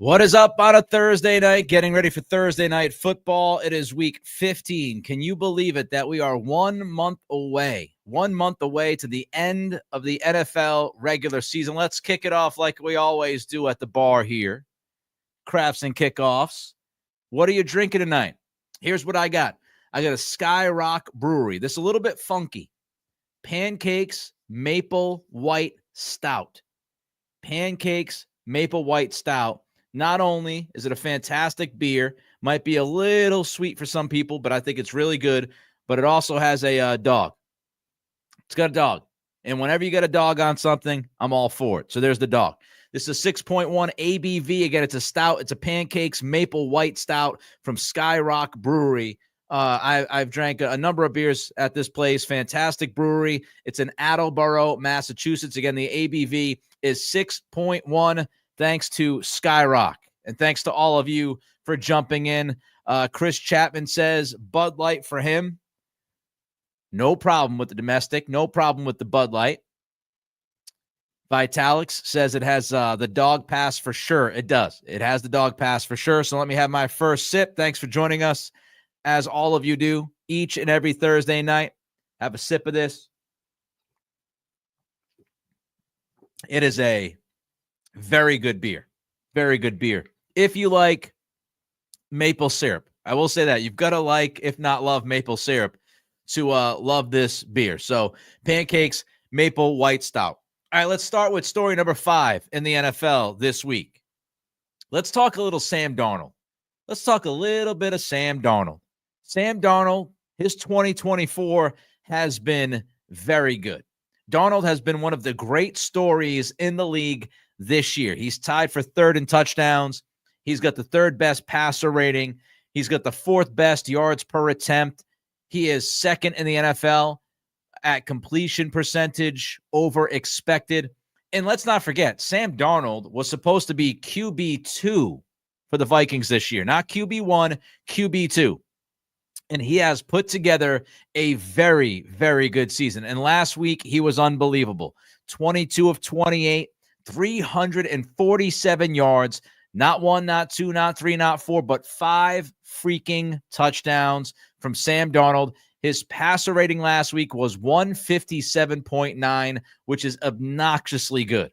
What is up on a Thursday night? Getting ready for Thursday night football. It is week 15. Can you believe it that we are 1 month away? 1 month away to the end of the NFL regular season. Let's kick it off like we always do at the bar here. Crafts and Kickoffs. What are you drinking tonight? Here's what I got. I got a Sky Rock Brewery. This is a little bit funky. Pancakes Maple White Stout. Pancakes Maple White Stout. Not only is it a fantastic beer, might be a little sweet for some people, but I think it's really good. But it also has a dog. It's got a dog. And whenever you get a dog on something, I'm all for it. So there's the dog. This is a 6.1 ABV. Again, it's a stout. It's a Pancakes Maple White Stout from Sky Rock Brewery. I've drank a number of beers at this place. Fantastic brewery. It's in Attleboro, Massachusetts. Again, the ABV is 6.1. Thanks to Skyrock, and thanks to all of you for jumping in. Chris Chapman says Bud Light for him. No problem with the domestic. No problem with the Bud Light. Vitalix says it has the dog pass for sure. It does. It has the dog pass for sure. So let me have my first sip. Thanks for joining us, as all of you do each and every Thursday night. Have a sip of this. It is a very good beer. Very good beer. If you like maple syrup, I will say that. You've got to like, if not love, maple syrup to love this beer. So, Pancakes Maple White Stout. All right, let's start with story number 5 in the NFL this week. Let's talk a little Sam Darnold. Let's talk a little bit of Sam Darnold. Sam Darnold, his 2024 has been very good. Darnold has been one of the great stories in the league this year. He's tied for third in touchdowns. He's got the third best passer rating. He's got the fourth best yards per attempt. He is second in the NFL at completion percentage over expected. And let's not forget, Sam Darnold was supposed to be QB2 for the Vikings this year, not QB1, QB2. And he has put together a very, very good season. And last week, he was unbelievable. 22 of 28. 347 yards, not 1, not 2, not 3, not 4, but 5 freaking touchdowns from Sam Darnold. His passer rating last week was 157.9, which is obnoxiously good.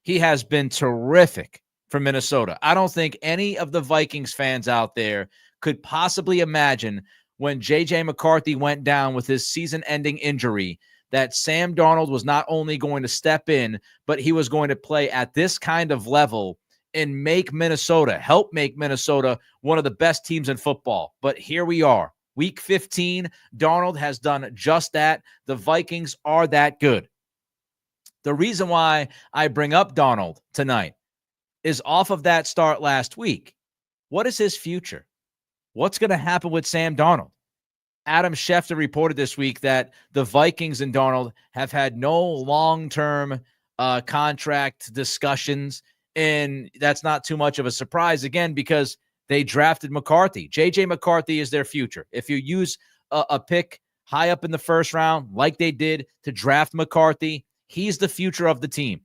He has been terrific for Minnesota. I don't think any of the Vikings fans out there could possibly imagine when J.J. McCarthy went down with his season-ending injury that Sam Darnold was not only going to step in, but he was going to play at this kind of level and help make Minnesota one of the best teams in football. But here we are. Week 15, Darnold has done just that. The Vikings are that good. The reason why I bring up Darnold tonight is off of that start last week. What is his future? What's going to happen with Sam Darnold? Adam Schefter reported this week that the Vikings and Darnold have had no long-term contract discussions, and that's not too much of a surprise, again, because they drafted McCarthy. J.J. McCarthy is their future. If you use a pick high up in the first round, like they did to draft McCarthy, he's the future of the team.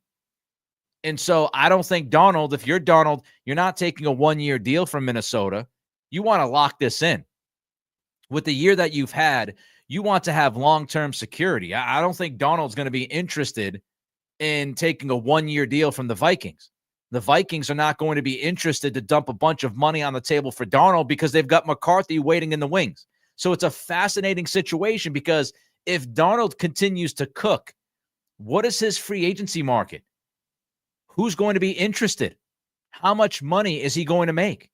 And so I don't think Darnold, if you're Darnold, you're not taking a one-year deal from Minnesota. You want to lock this in. With the year that you've had, you want to have long-term security. I don't think Darnold's going to be interested in taking a one-year deal from the Vikings. The Vikings are not going to be interested to dump a bunch of money on the table for Darnold because they've got McCarthy waiting in the wings. So it's a fascinating situation because if Darnold continues to cook, what is his free agency market? Who's going to be interested? How much money is he going to make?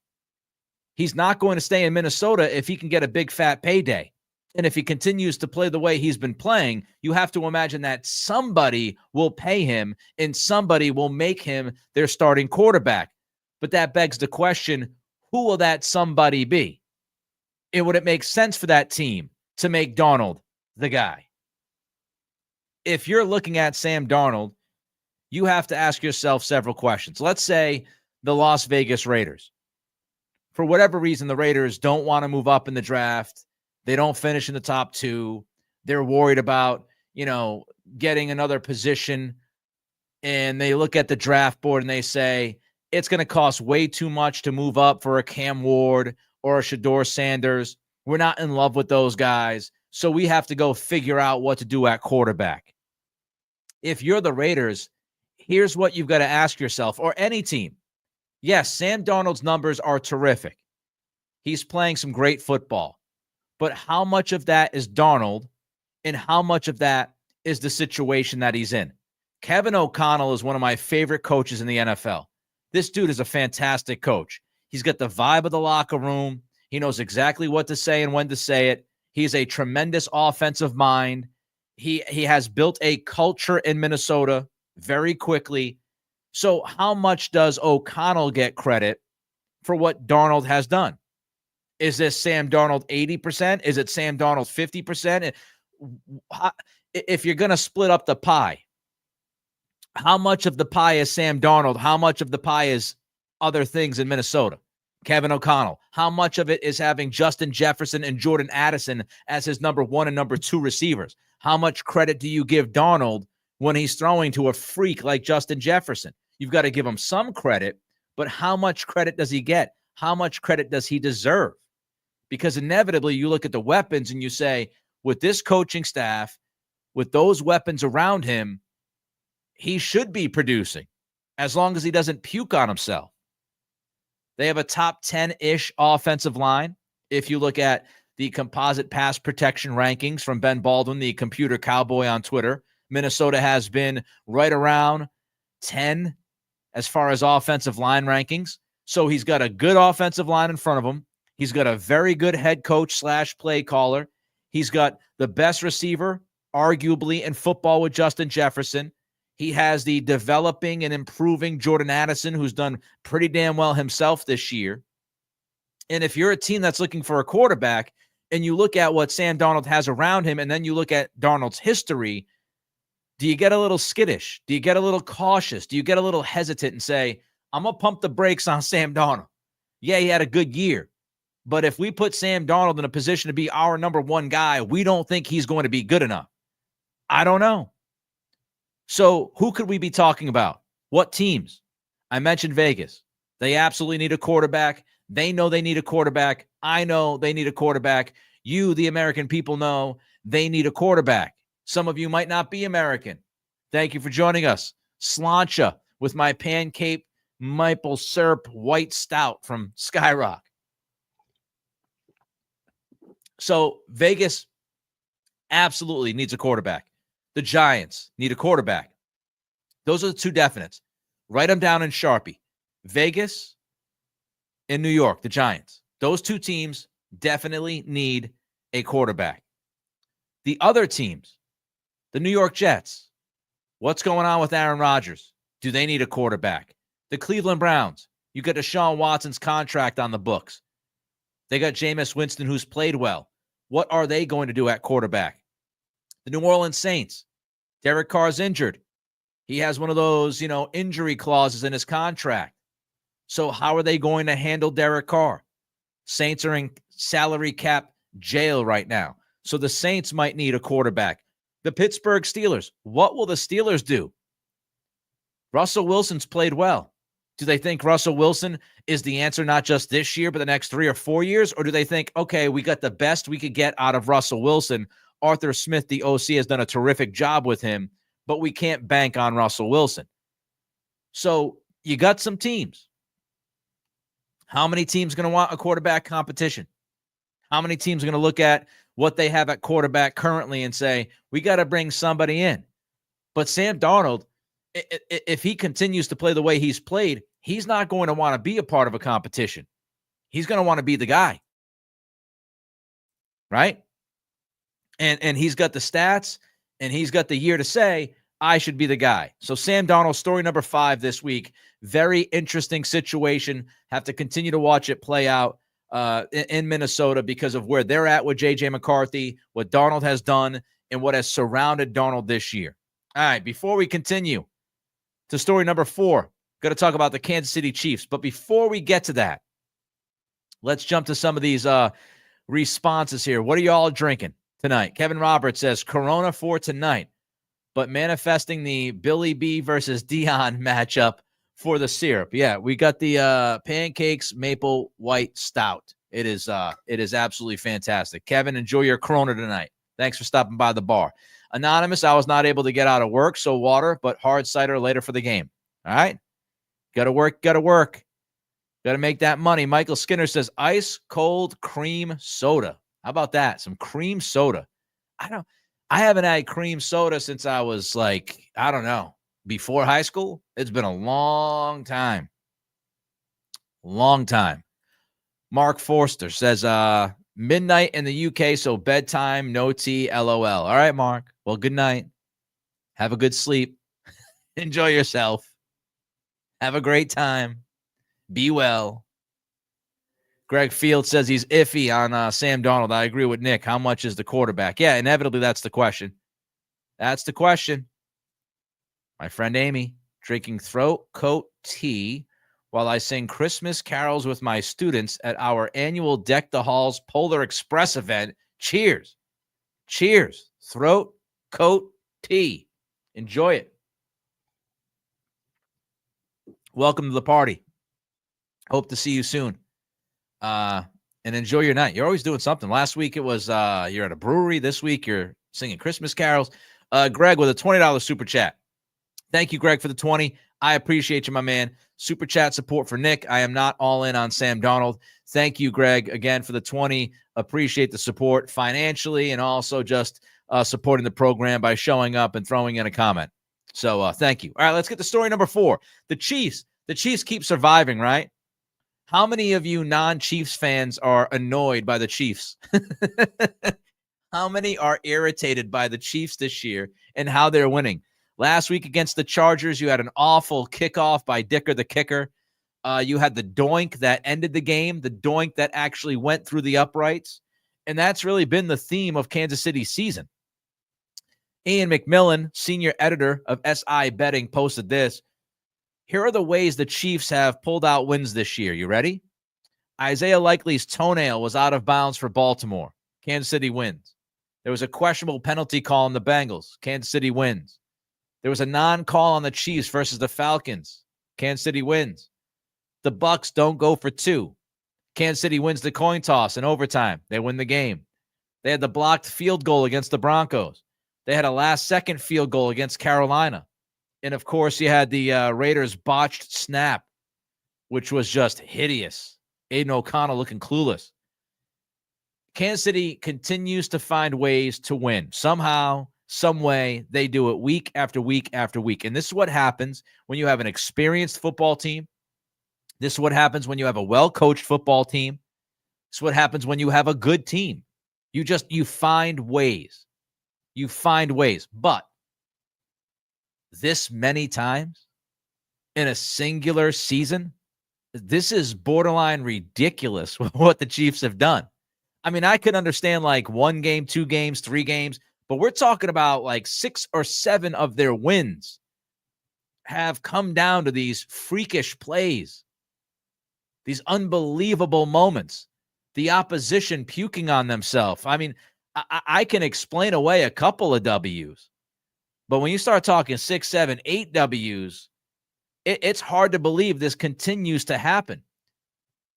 He's not going to stay in Minnesota if he can get a big fat payday. And if he continues to play the way he's been playing, you have to imagine that somebody will pay him and somebody will make him their starting quarterback. But that begs the question, who will that somebody be? And would it make sense for that team to make Darnold the guy? If you're looking at Sam Darnold, you have to ask yourself several questions. Let's say the Las Vegas Raiders. For whatever reason, the Raiders don't want to move up in the draft. They don't finish in the top 2. They're worried about, getting another position. And they look at the draft board and they say, it's going to cost way too much to move up for a Cam Ward or a Shador Sanders. We're not in love with those guys, so we have to go figure out what to do at quarterback. If you're the Raiders, here's what you've got to ask yourself, or any team. Yes, Sam Darnold's numbers are terrific. He's playing some great football. But how much of that is Darnold and how much of that is the situation that he's in? Kevin O'Connell is one of my favorite coaches in the NFL. This dude is a fantastic coach. He's got the vibe of the locker room. He knows exactly what to say and when to say it. He's a tremendous offensive mind. He has built a culture in Minnesota very quickly. So how much does O'Connell get credit for what Darnold has done? Is this Sam Darnold 80%? Is it Sam Darnold 50%? If you're going to split up the pie, how much of the pie is Sam Darnold? How much of the pie is other things in Minnesota? Kevin O'Connell. How much of it is having Justin Jefferson and Jordan Addison as his number 1 and number 2 receivers? How much credit do you give Darnold when he's throwing to a freak like Justin Jefferson? You've got to give him some credit, but how much credit does he get? How much credit does he deserve? Because inevitably you look at the weapons and you say, with this coaching staff, with those weapons around him, he should be producing as long as he doesn't puke on himself. They have a top 10-ish offensive line. If you look at the composite pass protection rankings from Ben Baldwin, the computer cowboy on Twitter, Minnesota has been right around 10 as far as offensive line rankings. So he's got a good offensive line in front of him. He's got a very good head coach / play caller. He's got the best receiver, arguably, in football with Justin Jefferson. He has the developing and improving Jordan Addison, who's done pretty damn well himself this year. And if you're a team that's looking for a quarterback and you look at what Sam Darnold has around him and then you look at Darnold's history, do you get a little skittish? Do you get a little cautious? Do you get a little hesitant and say, I'm going to pump the brakes on Sam Darnold? Yeah, he had a good year. But if we put Sam Darnold in a position to be our number 1 guy, we don't think he's going to be good enough. I don't know. So who could we be talking about? What teams? I mentioned Vegas. They absolutely need a quarterback. They know they need a quarterback. I know they need a quarterback. You, the American people, know they need a quarterback. Some of you might not be American. Thank you for joining us. Slancha with my pancake maple syrup white stout from Skyrock. So Vegas absolutely needs a quarterback. The Giants need a quarterback. Those are the 2 definites. Write them down in Sharpie. Vegas and New York, the Giants. Those 2 teams definitely need a quarterback. The other teams, the New York Jets. What's going on with Aaron Rodgers? Do they need a quarterback? The Cleveland Browns. You got Deshaun Watson's contract on the books. They got Jameis Winston, who's played well. What are they going to do at quarterback? The New Orleans Saints. Derek Carr's injured. He has one of those, injury clauses in his contract. So how are they going to handle Derek Carr? Saints are in salary cap jail right now. So the Saints might need a quarterback. The Pittsburgh Steelers. What will the Steelers do? Russell Wilson's played well. Do they think Russell Wilson is the answer not just this year, but the next 3 or 4 years? Or do they think, okay, we got the best we could get out of Russell Wilson. Arthur Smith, the OC, has done a terrific job with him, but we can't bank on Russell Wilson. So you got some teams. How many teams going to want a quarterback competition? How many teams are going to look at what they have at quarterback currently and say, we got to bring somebody in? But Sam Darnold, if he continues to play the way he's played, he's not going to want to be a part of a competition. He's going to want to be the guy. Right? And he's got the stats, and he's got the year to say, I should be the guy. So Sam Darnold, story number 5 this week. Very interesting situation. Have to continue to watch it play out in Minnesota because of where they're at with J.J. McCarthy, what Darnold has done, and what has surrounded Darnold this year. All right, before we continue to story number 4, got to talk about the Kansas City Chiefs. But before we get to that, let's jump to some of these responses here. What are you all drinking tonight? Kevin Roberts says Corona for tonight, but manifesting the Billy B versus Deion matchup for the syrup. Yeah, we got the pancakes maple white stout. It is absolutely fantastic. Kevin, enjoy your Corona tonight. Thanks for stopping by the bar. Anonymous, I was not able to get out of work, so water, but hard cider later for the game. All right? Got to work. Got to make that money. Michael Skinner says ice cold cream soda. How about that? Some cream soda. I haven't had cream soda since I was like, I don't know, before high school. It's been a long time. Long time. Mark Forster says, midnight in the UK, so bedtime, no tea, LOL. All right, Mark. Well, good night. Have a good sleep. Enjoy yourself. Have a great time. Be well. Greg Field says he's iffy on Sam Darnold. I agree with Nick. How much is the quarterback? Yeah, inevitably, that's the question. That's the question. My friend Amy, drinking throat coat tea while I sing Christmas carols with my students at our annual Deck the Halls Polar Express event. Cheers. Cheers. Throat coat tea. Enjoy it. Welcome to the party. Hope to see you soon. And enjoy your night. You're always doing something. Last week it was you're at a brewery. This week you're singing Christmas carols. Greg with a $20 super chat. Thank you, Greg, for the 20. I appreciate you, my man. Super chat support for Nick. I am not all in on Sam Darnold. Thank you, Greg, again for the 20. Appreciate the support financially and also just supporting the program by showing up and throwing in a comment. So thank you. All right, let's get to story number 4. The Chiefs. The Chiefs keep surviving, right? How many of you non-Chiefs fans are annoyed by the Chiefs? How many are irritated by the Chiefs this year and how they're winning? Last week against the Chargers, you had an awful kickoff by Dicker the kicker. You had the doink that ended the game, the doink that actually went through the uprights. And that's really been the theme of Kansas City's season. Ian McMillan, senior editor of SI Betting, posted this. Here are the ways the Chiefs have pulled out wins this year. You ready? Isaiah Likely's toenail was out of bounds for Baltimore. Kansas City wins. There was a questionable penalty call on the Bengals. Kansas City wins. There was a non-call on the Chiefs versus the Falcons. Kansas City wins. The Bucs don't go for 2. Kansas City wins the coin toss in overtime. They win the game. They had the blocked field goal against the Broncos. They had a last-second field goal against Carolina. And, of course, you had the Raiders' botched snap, which was just hideous. Aiden O'Connell looking clueless. Kansas City continues to find ways to win. Somehow, some way, they do it week after week after week. And this is what happens when you have an experienced football team. This is what happens when you have a well-coached football team. This is what happens when you have a good team. You find ways. You find ways. But this many times in a singular season, this is borderline ridiculous what the Chiefs have done. I mean, I could understand like 1 game, 2 games, 3 games, but we're talking about like 6 or 7 of their wins have come down to these freakish plays, these unbelievable moments, the opposition puking on themselves. I mean, I can explain away a couple of W's, but when you start talking 6, 7, 8 W's, it's hard to believe this continues to happen.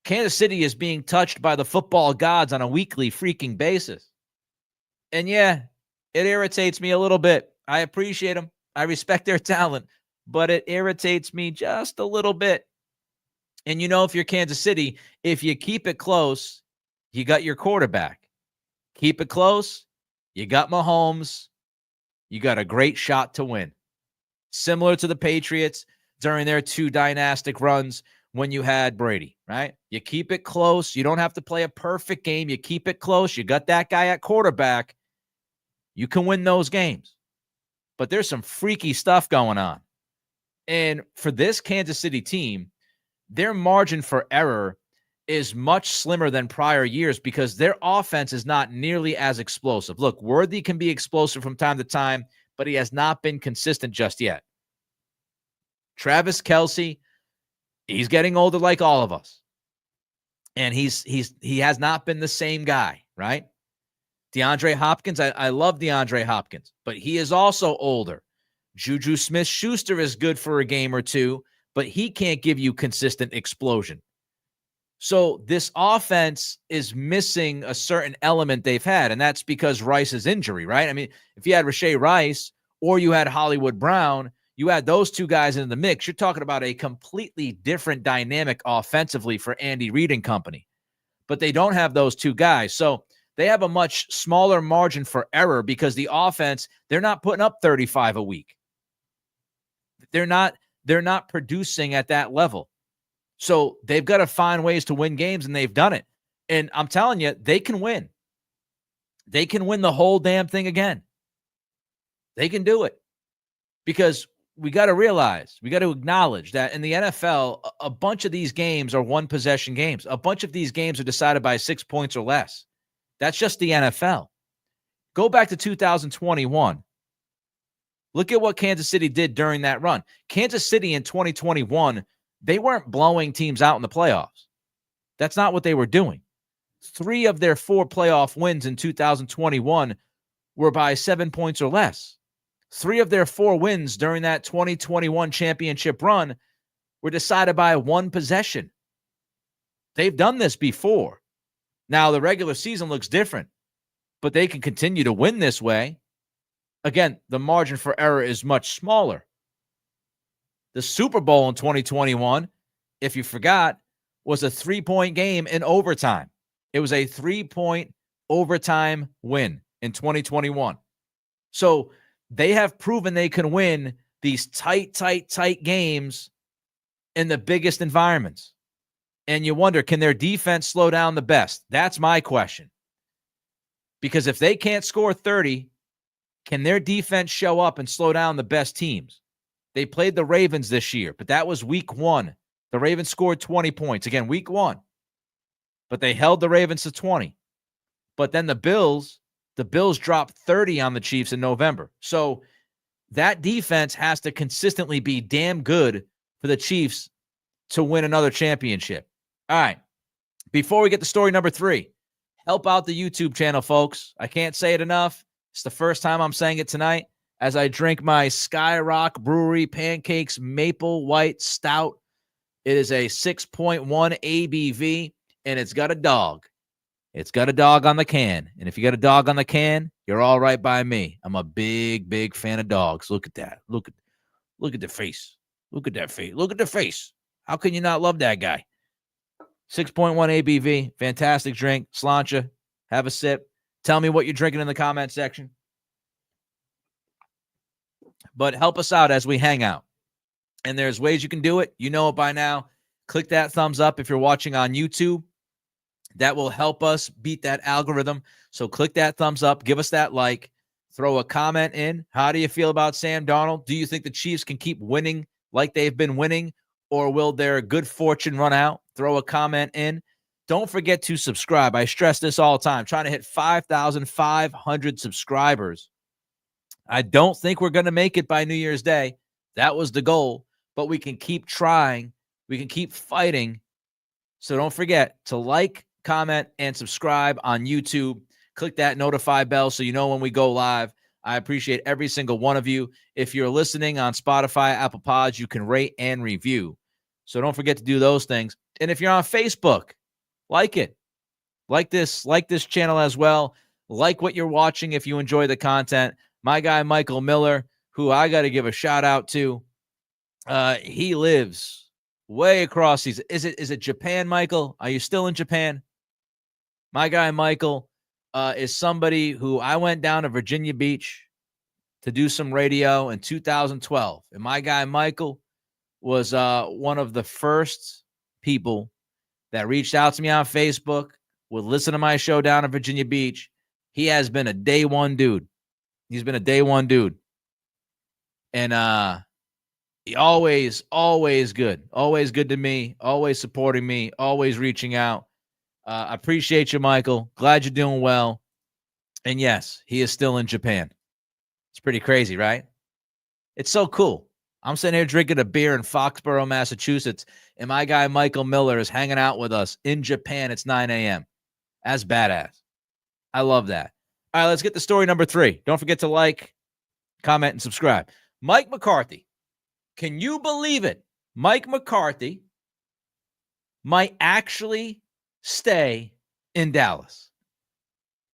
Kansas City is being touched by the football gods on a weekly freaking basis. And yeah, it irritates me a little bit. I appreciate them. I respect their talent, but it irritates me just a little bit. And you know, if you're Kansas City, if you keep it close, you got your quarterback. Keep it close, you got Mahomes. You got a great shot to win. Similar to the Patriots during their 2 dynastic runs when you had Brady, right? You keep it close. You don't have to play a perfect game. You keep it close. You got that guy at quarterback. You can win those games. But there's some freaky stuff going on. And for this Kansas City team, their margin for error is much slimmer than prior years because their offense is not nearly as explosive. Look, Worthy can be explosive from time to time, but he has not been consistent just yet. Travis Kelce, he's getting older like all of us. And he has not been the same guy, right? DeAndre Hopkins, I love DeAndre Hopkins, but he is also older. Juju Smith-Schuster is good for a game or 2, but he can't give you consistent explosion. So this offense is missing a certain element they've had, and that's because Rice's injury, right? I mean, if you had Rashee Rice or you had Hollywood Brown, you add those two guys into the mix, you're talking about a completely different dynamic offensively for Andy Reid and company. But they don't have those two guys. So they have a much smaller margin for error because the offense, they're not putting up 35 a week. They're not producing at that level. So they've got to find ways to win games, and they've done it. And I'm telling you, they can win. They can win the whole damn thing again. They can do it. Because we got to realize, we got to acknowledge that in the NFL, a bunch of these games are one-possession games. A bunch of these games are decided by 6 points or less. That's just the NFL. Go back to 2021. Look at what Kansas City did during that run. Kansas City in 2021, they weren't blowing teams out in the playoffs. That's not what they were doing. 3 of their 4 playoff wins in 2021 were by 7 points or less. 3 of their 4 wins during that 2021 championship run were decided by 1 possession. They've done this before. Now, the regular season looks different, but they can continue to win this way. Again, the margin for error is much smaller. The Super Bowl in 2021, if you forgot, was a 3-point game in overtime. It was a 3-point overtime win in 2021. So they have proven they can win these tight games in the biggest environments. And you wonder, can their defense slow down the best? That's my question. Because if they can't score 30, can their defense show up and slow down the best teams? They played the Ravens this year, but that was week 1. The Ravens scored 20 points. Again, week 1. But they held the Ravens to 20. But then the Bills dropped 30 on the Chiefs in November. So that defense has to consistently be damn good for the Chiefs to win another championship. All right. Before we get to story number 3, help out the YouTube channel, folks. I can't say it enough. It's the first time I'm saying it tonight as I drink my Skyrock Brewery Pancakes Maple White Stout. It is a 6.1 ABV, and it's got a dog. It's got a dog on the can. And if you got a dog on the can, you're all right by me. I'm a big fan of dogs. Look at that. Look at the face. Look at that face. Look at the face. How can you not love that guy? 6.1 ABV. Fantastic drink. Sláinte. Have a sip. Tell me what you're drinking in the comment section. But help us out as we hang out. And there's ways you can do it. You know it by now. Click that thumbs up if you're watching on YouTube. That will help us beat that algorithm. So click that thumbs up. Give us that like. Throw a comment in. How do you feel about Sam Darnold? Do you think the Chiefs can keep winning like they've been winning? Or will their good fortune run out? Throw a comment in. Don't forget to subscribe. I stress this all the time. Trying to hit 5,500 subscribers. I don't think we're going to make it by New Year's Day. That was the goal. But we can keep trying. We can keep fighting. So don't forget to like, comment, and subscribe on YouTube. Click that notify bell so you know when we go live. I appreciate every single one of you. If you're listening on Spotify, Apple Pods, you can rate and review. So don't forget to do those things. And if you're on Facebook, like it. Like this channel as well. Like what you're watching if you enjoy the content. My guy, Michael Miller, who I got to give a shout out to. He lives way across these. Is it Japan, Michael? Are you still in Japan? My guy, Michael, is somebody who I went down to Virginia Beach to do some radio in 2012. And my guy, Michael, was one of the first people that reached out to me on Facebook, would listen to my show down in Virginia Beach. He has been a day one dude. He's been a day one dude. And he always good. Always good to me. Always supporting me. Always reaching out. I appreciate you, Michael. Glad you're doing well. And yes, he is still in Japan. It's pretty crazy, right? It's so cool. I'm sitting here drinking a beer in Foxborough, Massachusetts, and my guy Michael Miller is hanging out with us in Japan. It's 9 a.m. That's badass. I love that. All right, let's get to story number 3. Don't forget to like, comment, and subscribe. Mike McCarthy. Can you believe it? Mike McCarthy might actually stay in Dallas.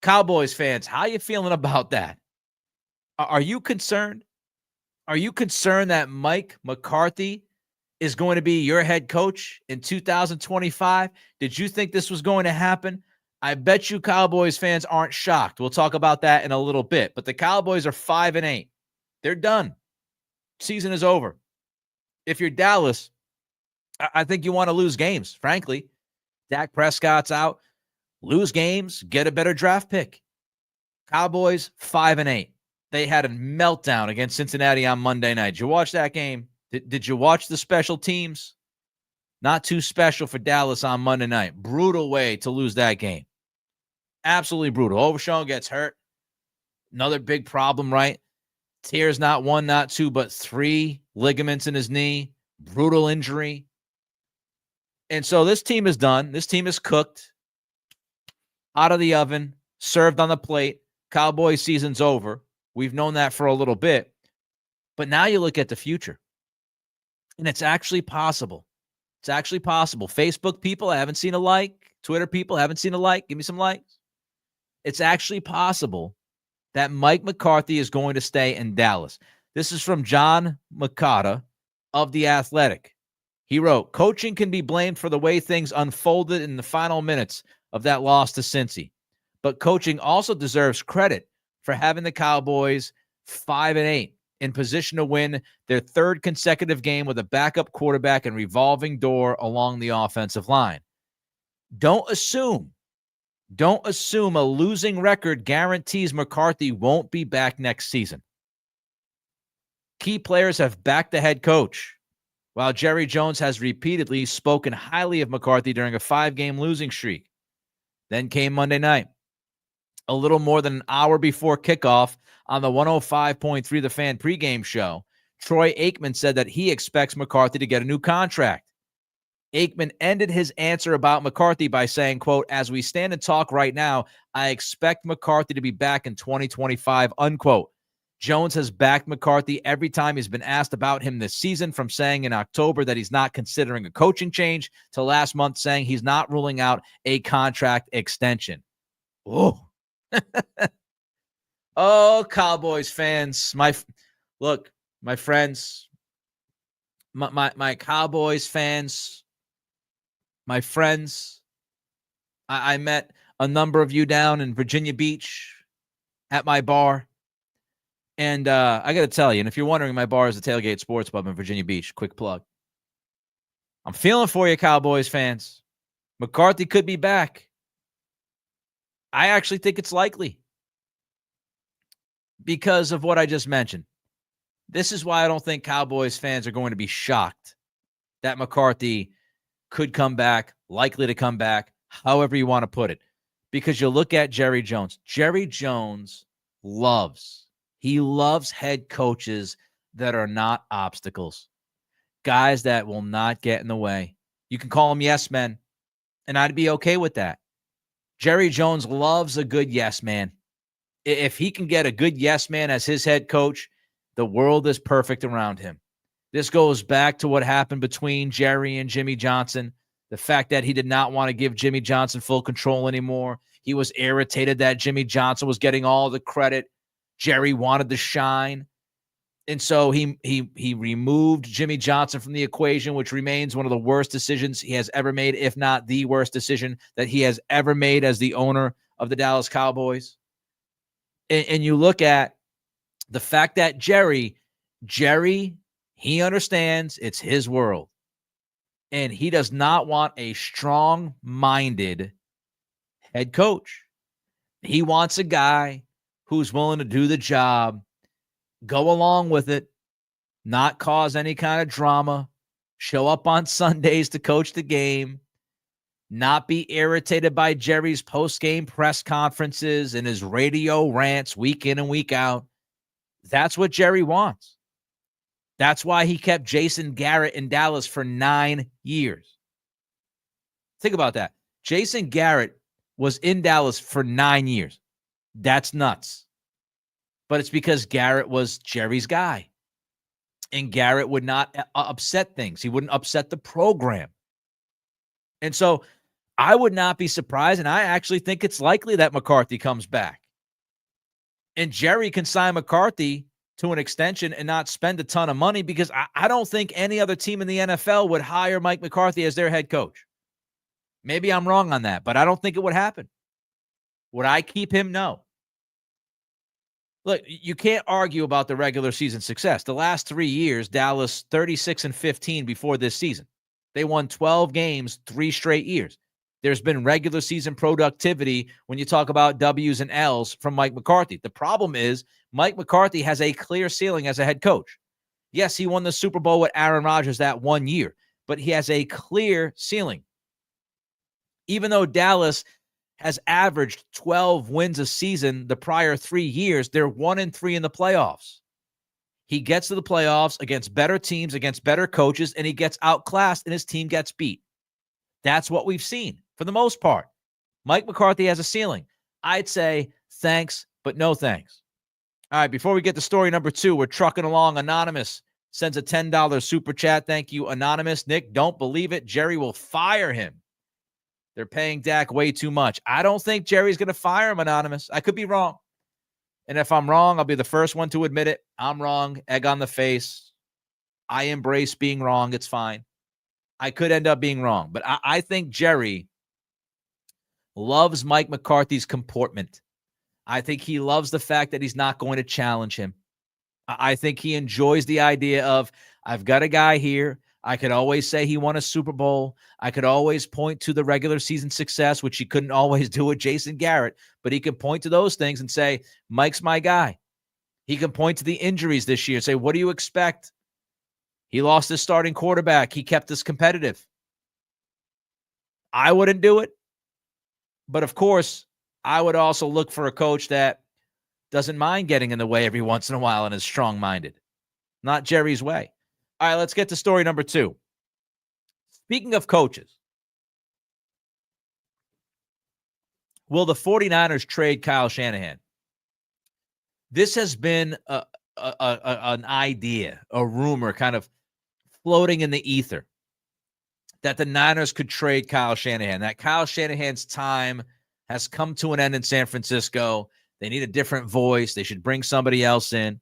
Cowboys fans, how you feeling about that? Are you concerned? Are you concerned that Mike McCarthy is going to be your head coach in 2025? Did you think this was going to happen? I bet you Cowboys fans aren't shocked. We'll talk about that in a little bit. But the Cowboys are 5-8. They're done. Season is over. If you're Dallas, I think you want to lose games, frankly. Dak Prescott's out. Lose games, get a better draft pick. Cowboys, 5-8. They had a meltdown against Cincinnati on Monday night. Did you watch that game? Did you watch the special teams? Not too special for Dallas on Monday night. Brutal way to lose that game. Absolutely brutal. Overshown gets hurt. Another big problem, right? Tears not one, not two, but 3 ligaments in his knee. Brutal injury. And so this team is done. This team is cooked. Out of the oven. Served on the plate. Cowboys season's over. We've known that for a little bit. But now you look at the future. And it's actually possible. It's actually possible. Facebook people, I haven't seen a like. Twitter people, haven't seen a like. Give me some likes. It's actually possible that Mike McCarthy is going to stay in Dallas. This is from John McCarthy of The Athletic. He wrote, coaching can be blamed for the way things unfolded in the final minutes of that loss to Cincy. But coaching also deserves credit for having the Cowboys 5-8 in position to win their 3rd consecutive game with a backup quarterback and revolving door along the offensive line. Don't assume a losing record guarantees McCarthy won't be back next season. Key players have backed the head coach, while Jerry Jones has repeatedly spoken highly of McCarthy during a 5-game losing streak. Then came Monday night. A little more than an hour before kickoff on the 105.3 The Fan pregame show, Troy Aikman said that he expects McCarthy to get a new contract. Aikman ended his answer about McCarthy by saying, quote, as we stand and talk right now, I expect McCarthy to be back in 2025, unquote. Jones has backed McCarthy every time he's been asked about him this season, from saying in October that he's not considering a coaching change to last month saying he's not ruling out a contract extension. Oh, oh, Cowboys fans, my friends, my Cowboys fans, my friends. I met a number of you down in Virginia Beach at my bar. And I got to tell you, and if you're wondering, my bar is the Tailgate Sports Pub in Virginia Beach. Quick plug. I'm feeling for you, Cowboys fans. McCarthy could be back. I actually think it's likely because of what I just mentioned. This is why I don't think Cowboys fans are going to be shocked that McCarthy could come back, likely to come back, however you want to put it. Because you look at Jerry Jones. Jerry Jones loves head coaches that are not obstacles, guys that will not get in the way. You can call them yes men, and I'd be okay with that. Jerry Jones loves a good yes man. If he can get a good yes man as his head coach, the world is perfect around him. This goes back to what happened between Jerry and Jimmy Johnson. The fact that he did not want to give Jimmy Johnson full control anymore. He was irritated that Jimmy Johnson was getting all the credit. Jerry wanted to shine. And so he removed Jimmy Johnson from the equation, which remains one of the worst decisions he has ever made, if not the worst decision that he has ever made as the owner of the Dallas Cowboys. And you look at the fact that Jerry, he understands it's his world. And he does not want a strong-minded head coach. He wants a guy who's willing to do the job, go along with it, not cause any kind of drama, show up on Sundays to coach the game, not be irritated by Jerry's post-game press conferences and his radio rants week in and week out. That's what Jerry wants. That's why he kept Jason Garrett in Dallas for 9 years. Think about that. Jason Garrett was in Dallas for 9 years. That's nuts. But it's because Garrett was Jerry's guy. And Garrett would not upset things. He wouldn't upset the program. And so I would not be surprised, and I actually think it's likely that McCarthy comes back. And Jerry can sign McCarthy to an extension and not spend a ton of money, because I don't think any other team in the NFL would hire Mike McCarthy as their head coach. Maybe I'm wrong on that, but I don't think it would happen. Would I keep him? No. Look, you can't argue about the regular season success. The last 3 years, Dallas 36-15 before this season. They won 12 games 3 straight years. There's been regular season productivity when you talk about W's and L's from Mike McCarthy. The problem is Mike McCarthy has a clear ceiling as a head coach. Yes, he won the Super Bowl with Aaron Rodgers that 1 year, but he has a clear ceiling. Even though Dallas has averaged 12 wins a season the prior 3 years, they're 1-3 in the playoffs. He gets to the playoffs against better teams, against better coaches, and he gets outclassed and his team gets beat. That's what we've seen for the most part. Mike McCarthy has a ceiling. I'd say thanks, but no thanks. All right, before we get to story number 2, we're trucking along. Anonymous sends a $10 super chat. Thank you, Anonymous. Nick, don't believe it. Jerry will fire him. They're paying Dak way too much. I don't think Jerry's going to fire him, Anonymous. I could be wrong. And if I'm wrong, I'll be the first one to admit it. I'm wrong. Egg on the face. I embrace being wrong. It's fine. I could end up being wrong. But I think Jerry loves Mike McCarthy's comportment. I think he loves the fact that he's not going to challenge him. I think he enjoys the idea of, I've got a guy here. I could always say he won a Super Bowl. I could always point to the regular season success, which he couldn't always do with Jason Garrett, but he could point to those things and say, Mike's my guy. He can point to the injuries this year and say, what do you expect? He lost his starting quarterback. He kept us competitive. I wouldn't do it. But of course, I would also look for a coach that doesn't mind getting in the way every once in a while and is strong-minded. Not Jerry's way. All right, let's get to story number 2. Speaking of coaches, will the 49ers trade Kyle Shanahan? This has been an idea, a rumor kind of floating in the ether that the Niners could trade Kyle Shanahan, that Kyle Shanahan's time has come to an end in San Francisco. They need a different voice. They should bring somebody else in.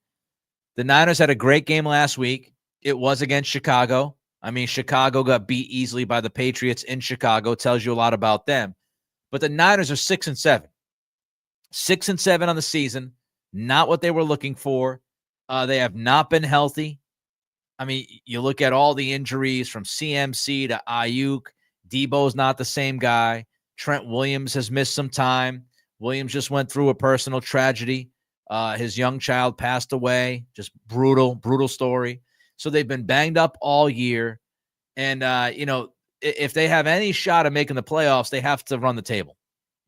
The Niners had a great game last week. It was against Chicago. I mean, Chicago got beat easily by the Patriots in Chicago. Tells you a lot about them. But the Niners are 6-7. 6-7 on the season. Not what they were looking for. They have not been healthy. I mean, you look at all the injuries from CMC to Ayuk. Debo's not the same guy. Trent Williams has missed some time. Williams just went through a personal tragedy. His young child passed away. Just brutal story. So they've been banged up all year. And, if they have any shot of making the playoffs, they have to run the table.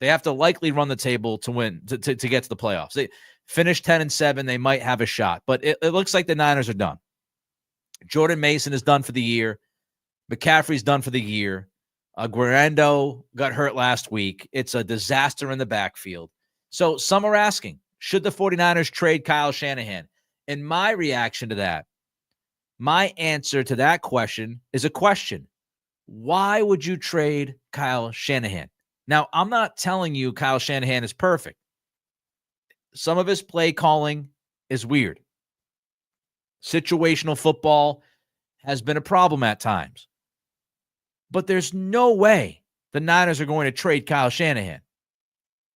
They have to likely run the table to win, to get to the playoffs. They finish 10-7. They might have a shot. But it looks like the Niners are done. Jordan Mason is done for the year. McCaffrey's done for the year. Guerrero got hurt last week. It's a disaster in the backfield. So some are asking, should the 49ers trade Kyle Shanahan? And my reaction to that, my answer to that question is a question. Why would you trade Kyle Shanahan? Now, I'm not telling you Kyle Shanahan is perfect. Some of his play calling is weird. Situational football has been a problem at times. But there's no way the Niners are going to trade Kyle Shanahan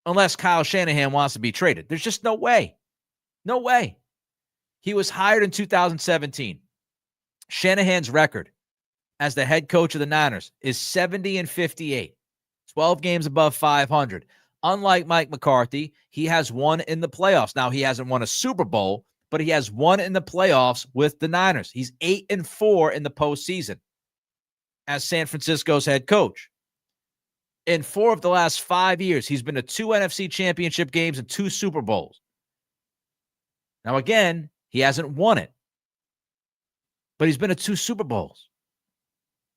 unless Kyle Shanahan wants to be traded. There's just no way. No way. He was hired in 2017. Shanahan's record as the head coach of the Niners is 70-58, 12 games above 500. Unlike Mike McCarthy, he has won in the playoffs. Now, he hasn't won a Super Bowl, but he has won in the playoffs with the Niners. He's 8-4 in the postseason as San Francisco's head coach. In 4 of the last 5 years, he's been to 2 NFC championship games and 2 Super Bowls. Now, again, he hasn't won it, but he's been to 2 Super Bowls.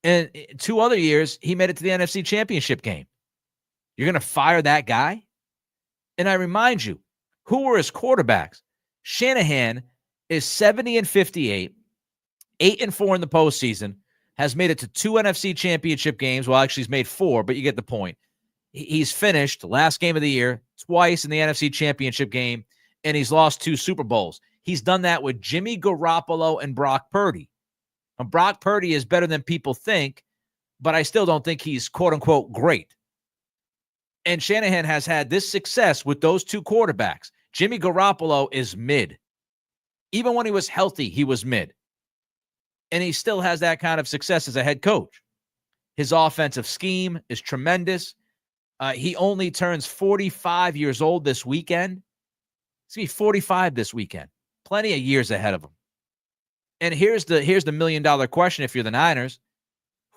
And 2 other years, he made it to the NFC championship game. You're going to fire that guy? And I remind you, who were his quarterbacks? Shanahan is 70-58, 8-4 in the postseason, has made it to 2 NFC championship games. Well, actually, he's made 4, but you get the point. He's finished last game of the year twice in the NFC championship game, and he's lost 2 Super Bowls. He's done that with Jimmy Garoppolo and Brock Purdy. And Brock Purdy is better than people think, but I still don't think he's quote-unquote great. And Shanahan has had this success with those 2 quarterbacks. Jimmy Garoppolo is mid. Even when he was healthy, he was mid. And he still has that kind of success as a head coach. His offensive scheme is tremendous. He only turns 45 years old this weekend. He's going to be 45 this weekend. Plenty of years ahead of him. And here's the million-dollar question if you're the Niners.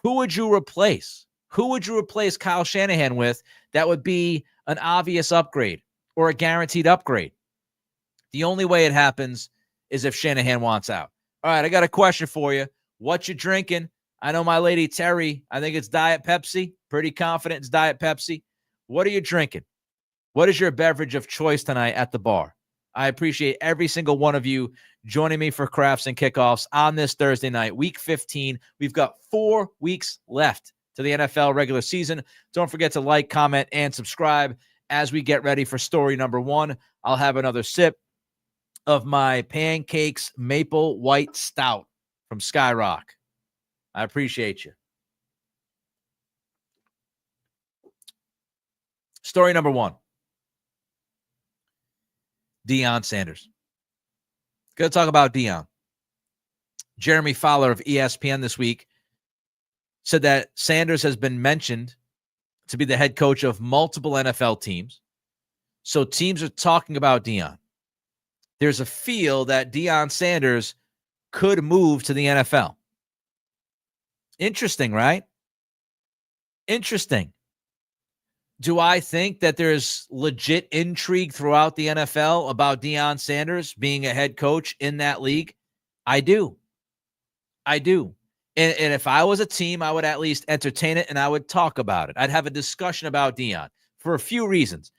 Who would you replace? Who would you replace Kyle Shanahan with that would be an obvious upgrade or a guaranteed upgrade? The only way it happens is if Shanahan wants out. All right, I got a question for you. What you drinking? I know my lady Terry, I think it's Diet Pepsi. Pretty confident it's Diet Pepsi. What are you drinking? What is your beverage of choice tonight at the bar? I appreciate every single one of you joining me for Crafts and Kickoffs on this Thursday night, Week 15. We've got 4 weeks left to the NFL regular season. Don't forget to like, comment, and subscribe as we get ready for story number 1. I'll have another sip of my Pancakes Maple White Stout from Skyrock. I appreciate you. Story number 1. Deion Sanders. Going to talk about Deion. Jeremy Fowler of ESPN this week said that Sanders has been mentioned to be the head coach of multiple NFL teams. So teams are talking about Deion. There's a feel that Deion Sanders could move to the NFL. Interesting, right? Interesting. Do I think that there's legit intrigue throughout the NFL about Deion Sanders being a head coach in that league? I do. I do. And if I was a team, I would at least entertain it and I would talk about it. I'd have a discussion about Deion for a few reasons.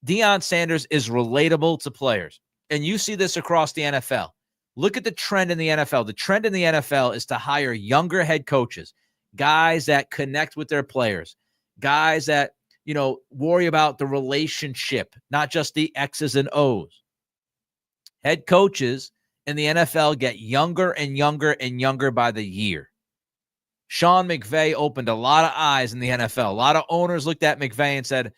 Deion Sanders is relatable to players. And you see this across the NFL. Look at the trend in the NFL. The trend in the NFL is to hire younger head coaches, guys that connect with their players, guys that, worry about the relationship, not just the X's and O's. Head coaches in the NFL get younger and younger and younger by the year. Sean McVay opened a lot of eyes in the NFL. A lot of owners looked at McVay and said,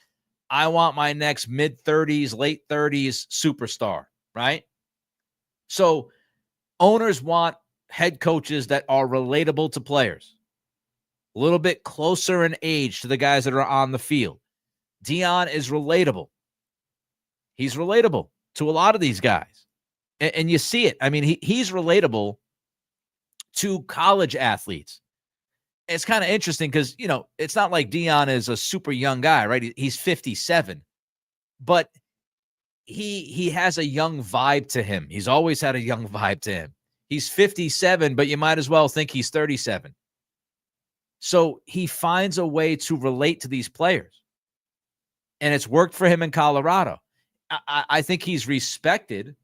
I want my next mid-30s, late 30s superstar, right? So owners want head coaches that are relatable to players, a little bit closer in age to the guys that are on the field. Deion is relatable. He's relatable to a lot of these guys. And you see it. I mean, he's relatable to college athletes. It's kind of interesting because, it's not like Deion is a super young guy, right? He's 57. But he has a young vibe to him. He's always had a young vibe to him. He's 57, but you might as well think he's 37. So he finds a way to relate to these players. And it's worked for him in Colorado. I think he's respected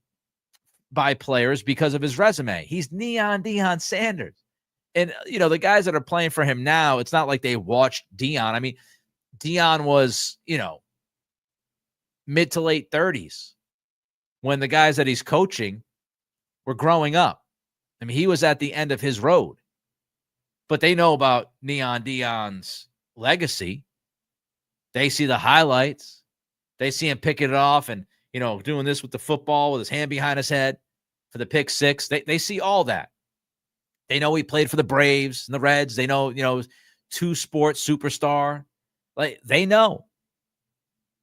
by players because of his resume. He's Neon Deion Sanders. And, the guys that are playing for him now, it's not like they watched Deion. I mean, Deion was, mid to late 30s when the guys that he's coaching were growing up. I mean, he was at the end of his road. But they know about Neon Deion's legacy. They see the highlights. They see him picking it off and, doing this with the football with his hand behind his head for the pick six. They see all that. They know he played for the Braves and the Reds. They know, two-sport superstar. Like, they know.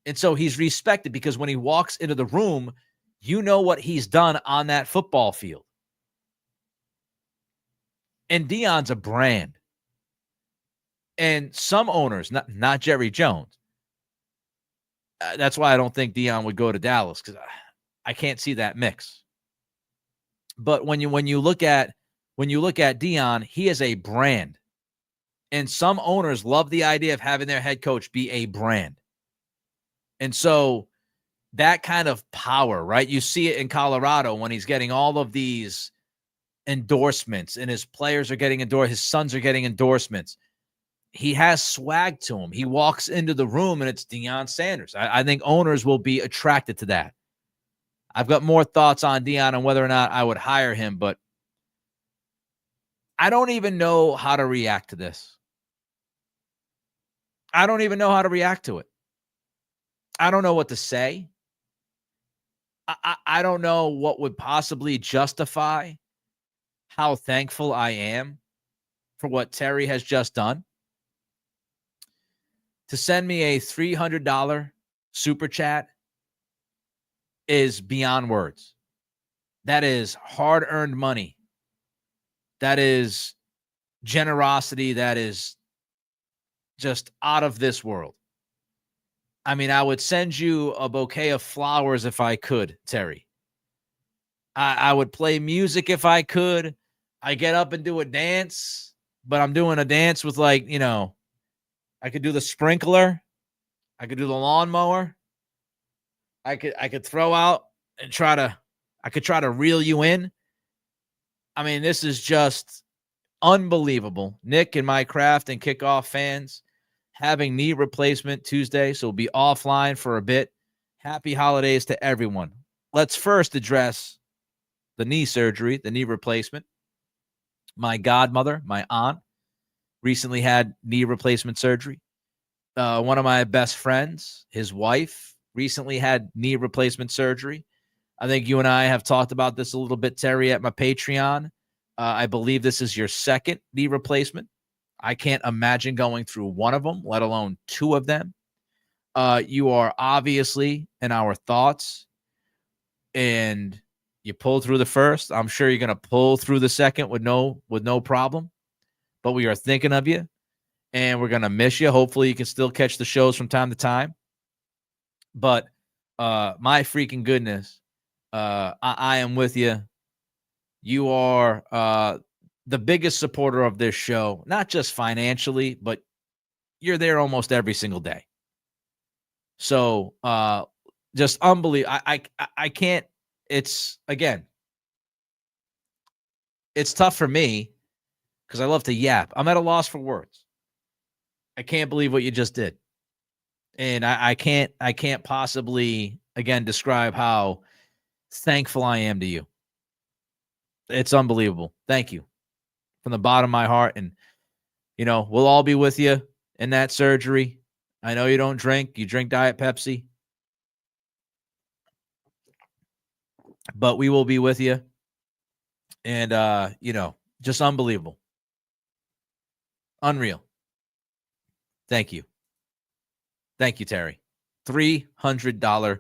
And so he's respected because when he walks into the room, you know what he's done on that football field. And Deion's a brand. And some owners, not Jerry Jones. That's why I don't think Deion would go to Dallas, because I can't see that mix. But when you look at Deion, he is a brand. And some owners love the idea of having their head coach be a brand. And so that kind of power, right? You see it in Colorado when he's getting all of these endorsements, and his players are getting endorsed. His sons are getting endorsements. He has swag to him. He walks into the room and it's Deion Sanders. I think owners will be attracted to that. I've got more thoughts on Deion and whether or not I would hire him, but I don't even know how to react to this. I don't even know how to react to it. I don't know what to say. I don't know what would possibly justify how thankful I am for what Terry has just done. To send me a $300 super chat is beyond words. That is hard-earned money. That is generosity. That is just out of this world. I mean, I would send you a bouquet of flowers if I could, Terry. I would play music if I could. I get up and do a dance, but I'm doing a dance with I could do the sprinkler. I could do the lawnmower. I could throw out and try to reel you in. I mean, this is just unbelievable. Nick and my craft and kickoff fans having knee replacement Tuesday, so we'll be offline for a bit. Happy holidays to everyone. Let's first address the knee surgery, the knee replacement. My godmother, my aunt, recently had knee replacement surgery. One of my best friends, his wife, recently had knee replacement surgery. I think you and I have talked about this a little bit, Terry, at my Patreon. I believe this is your second knee replacement. I can't imagine going through one of them, let alone two of them. You are obviously in our thoughts, and you pulled through the first. I'm sure you're going to pull through the second with no problem. But we are thinking of you, and we're going to miss you. Hopefully you can still catch the shows from time to time. But my freaking goodness, I am with you. You are the biggest supporter of this show, not just financially, but you're there almost every single day. So just unbelievable. I can't. It's tough for me because I love to yap. I'm at a loss for words. I can't believe what you just did. And I can't possibly, again, describe how thankful I am to you. It's unbelievable. Thank you from the bottom of my heart. And, we'll all be with you in that surgery. I know you don't drink. You drink Diet Pepsi. But we will be with you. And, just unbelievable. Unreal. Thank you. Thank you, Terry. $300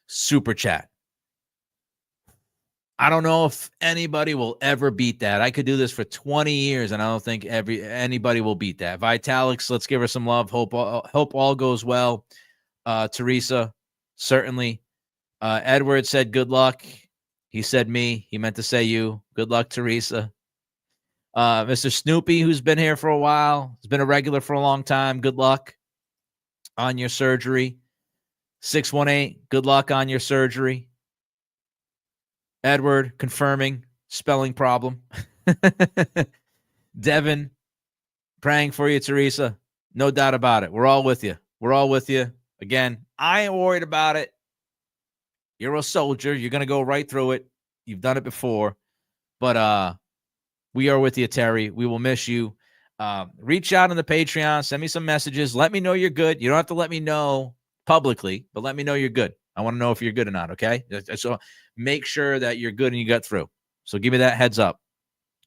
super chat. I don't know if anybody will ever beat that. I could do this for 20 years, and I don't think anybody will beat that. Vitalix, let's give her some love. Hope all goes well. Teresa, certainly. Edward said good luck. He said me. He meant to say you. Good luck, Teresa. Mr. Snoopy, who's been here for a while, has been a regular for a long time. Good luck on your surgery. 618, good luck on your surgery. Edward, confirming, spelling problem. Devin, praying for you, Teresa. No doubt about it. We're all with you. We're all with you. Again, I ain't worried about it. You're a soldier. You're going to go right through it. You've done it before. But we are with you, Terry. We will miss you. Reach out on the Patreon. Send me some messages. Let me know you're good. You don't have to let me know publicly, but let me know you're good. I want to know if you're good or not, okay? So make sure that you're good and you got through. So give me that heads up.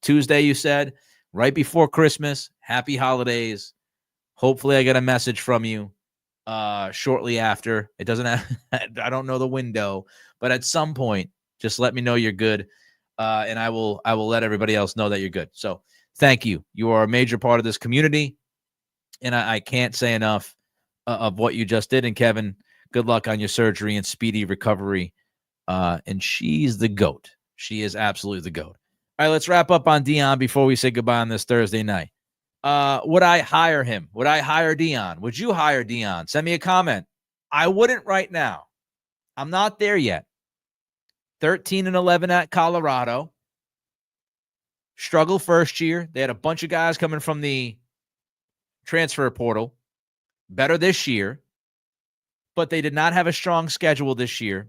Tuesday, you said, right before Christmas. Happy holidays. Hopefully I get a message from you shortly after. It doesn't have, I don't know the window, but at some point, just let me know you're good. And I will let everybody else know that you're good. So thank you. You are a major part of this community. And I can't say enough of what you just did. And Kevin, good luck on your surgery and speedy recovery. And she's the GOAT. She is absolutely the GOAT. All right, let's wrap up on Deion before we say goodbye on this Thursday night. Would I hire him? Would I hire Deion? Would you hire Deion? Send me a comment. I wouldn't right now. I'm not there yet. 13-11 at Colorado. struggle first year. They had a bunch of guys coming from the transfer portal. Better this year, but they did not have a strong schedule this year.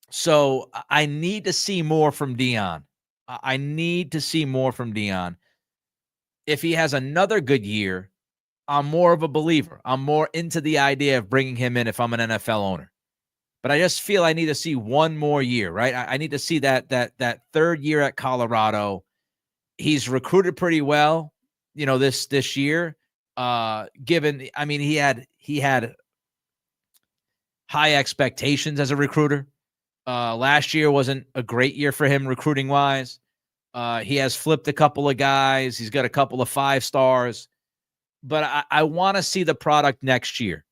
So I need to see more from Deion. I need to see more from Deion. If he has another good year, I'm more of a believer. I'm more into the idea of bringing him in if I'm an NFL owner. But I just feel I need to see one more year, right? I need to see that third year at Colorado. He's recruited pretty well, this year. Given, I mean, he had high expectations as a recruiter. Last year wasn't a great year for him recruiting wise. He has flipped a couple of guys. He's got a couple of 5 stars. But I want to see the product next year.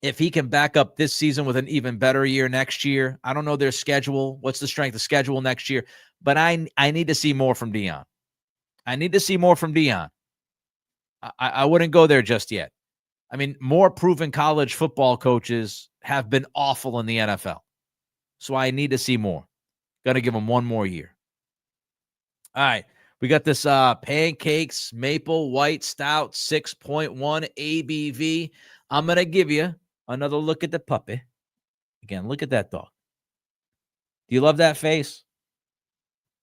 If he can back up this season with an even better year next year, I don't know their schedule. What's the strength of schedule next year? But I need to see more from Deion. I need to see more from Deion. I wouldn't go there just yet. I mean, more proven college football coaches have been awful in the NFL. So I need to see more. Got to give him one more year. All right. We got this Pancakes Maple White Stout 6.1 ABV. I'm going to give you another look at the puppy. Again, look at that dog. Do you love that face?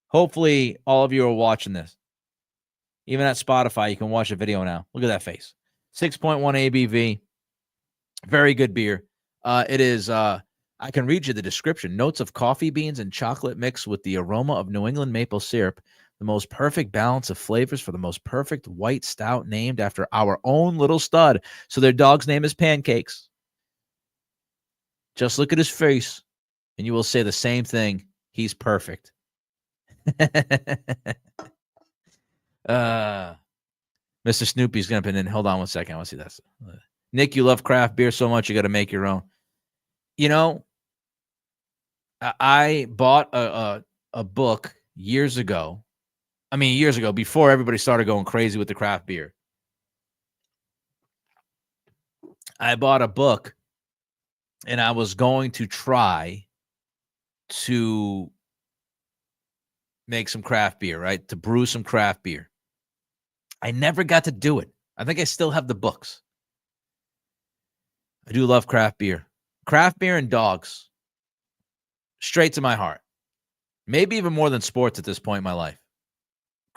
Hopefully, all of you are watching this. Even at Spotify, you can watch the video now. Look at that face. 6.1 ABV. Very good beer. It is, I can read you the description. Notes of coffee beans and chocolate mixed with the aroma of New England maple syrup. The most perfect balance of flavors for the most perfect white stout named after our own little stud. So their dog's name is Pancakes. Just look at his face, and you will say the same thing. He's perfect. Mr. Snoopy's going to put in. Hold on one second. I want to see that. Nick, you love craft beer so much, you got to make your own. I bought a book years ago. Years ago, before everybody started going crazy with the craft beer. I bought a book, and I was going to try to make some craft beer, right? To brew some craft beer. I never got to do it. I think I still have the books. I do love craft beer. Craft beer and dogs. Straight to my heart. Maybe even more than sports at this point in my life.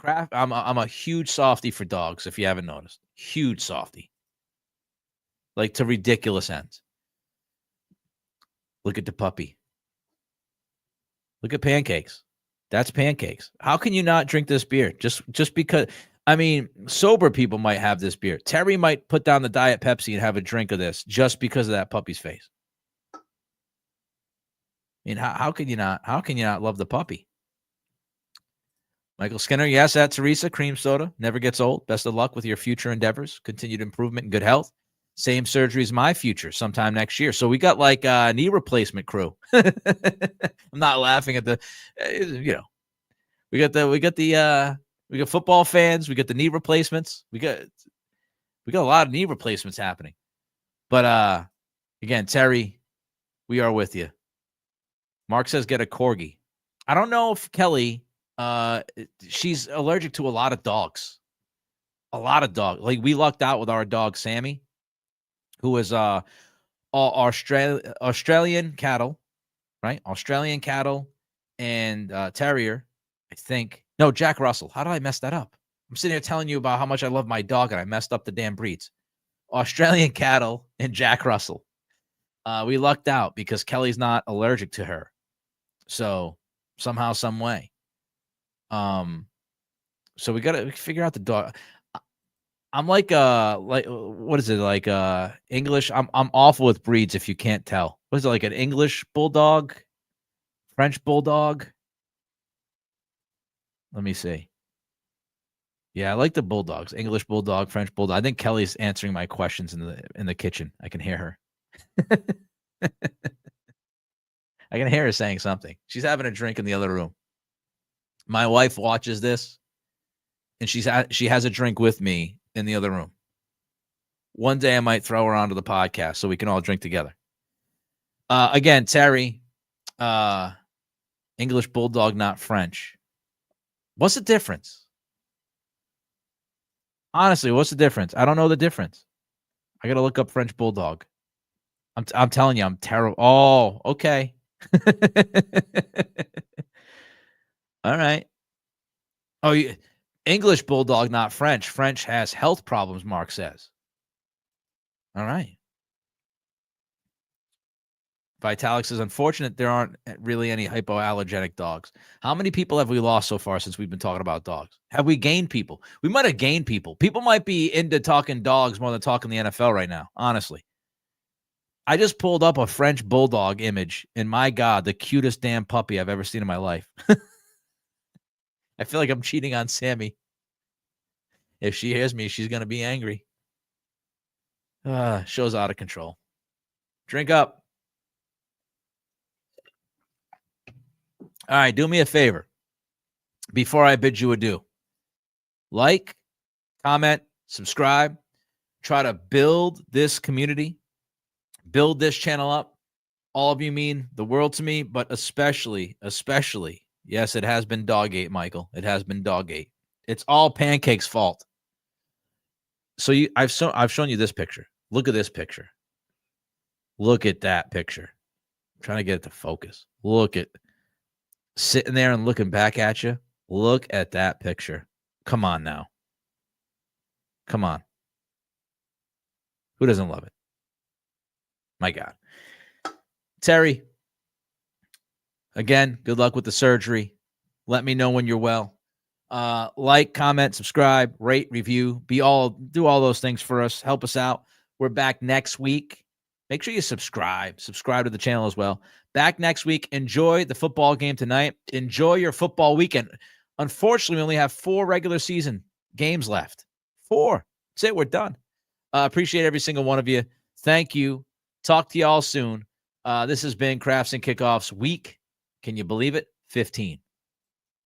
I'm a huge softy for dogs, if you haven't noticed. Huge softy. Like to ridiculous ends. Look at the puppy. Look at Pancakes. That's Pancakes. How can you not drink this beer? Just because, sober people might have this beer. Terry might put down the Diet Pepsi and have a drink of this just because of that puppy's face. How can you not love the puppy? Michael Skinner, yes, at Teresa, cream soda, never gets old. Best of luck with your future endeavors, continued improvement and good health. Same surgery as my future sometime next year. So we got like a knee replacement crew. I'm not laughing at the, we got football fans. We got the knee replacements. We got a lot of knee replacements happening. But again, Terry, we are with you. Mark says get a corgi. I don't know if Kelly, she's allergic to a lot of dogs. A lot of dogs. Like we lucked out with our dog Sammy, who is Australian cattle, right? Australian cattle and terrier, I think. No, Jack Russell. How did I mess that up? I'm sitting here telling you about how much I love my dog, and I messed up the damn breeds. Australian cattle and Jack Russell. We lucked out because Kelly's not allergic to her. So somehow, some way. So we got to figure out the dog. I'm like what is it? Like English. I'm awful with breeds if you can't tell. What is it, like an English bulldog? French bulldog? Let me see. Yeah, I like the bulldogs. English bulldog, French bulldog. I think Kelly's answering my questions in the kitchen. I can hear her. I can hear her saying something. She's having a drink in the other room. My wife watches this, and she has a drink with me in the other room. One day I might throw her onto the podcast so we can all drink together. Again, Terry, English bulldog, not French. What's the difference? Honestly, what's the difference? I don't know the difference. I got to look up French Bulldog. I'm telling you, I'm terrible. Oh, okay. All right. Oh, English Bulldog, not French. French has health problems, Mark says. All right. Vitalix is unfortunate there aren't really any hypoallergenic dogs. How many people have we lost so far since we've been talking about dogs? Have we gained people? We might have gained people. People might be into talking dogs more than talking the NFL right now, honestly. I just pulled up a French Bulldog image, and my God, the cutest damn puppy I've ever seen in my life. I feel like I'm cheating on Sammy. If she hears me, she's going to be angry. Show's out of control. Drink up. All right, do me a favor before I bid you adieu. Like, comment, subscribe. Try to build this community, build this channel up. All of you mean the world to me, but especially, yes, it has been Doggate, Michael. It has been Doggate. It's all Pancake's fault. So I've shown you this picture. Look at this picture. Look at that picture. I'm trying to get it to focus. Look at sitting there and looking back at you. Look at that picture. Come on now. Come on. Who doesn't love it? My God. Terry, again, good luck with the surgery. Let me know when you're well. Like, comment, subscribe, rate, review, do all those things for us. Help us out. We're back next week. Make sure you subscribe to the channel as well. Back next week. Enjoy the football game tonight. Enjoy your football weekend. Unfortunately, we only have 4 regular season games left. 4. That's it. We're done. Appreciate every single one of you. Thank you. Talk to you all soon. This has been Crafts and Kickoffs week. Can you believe it? 15.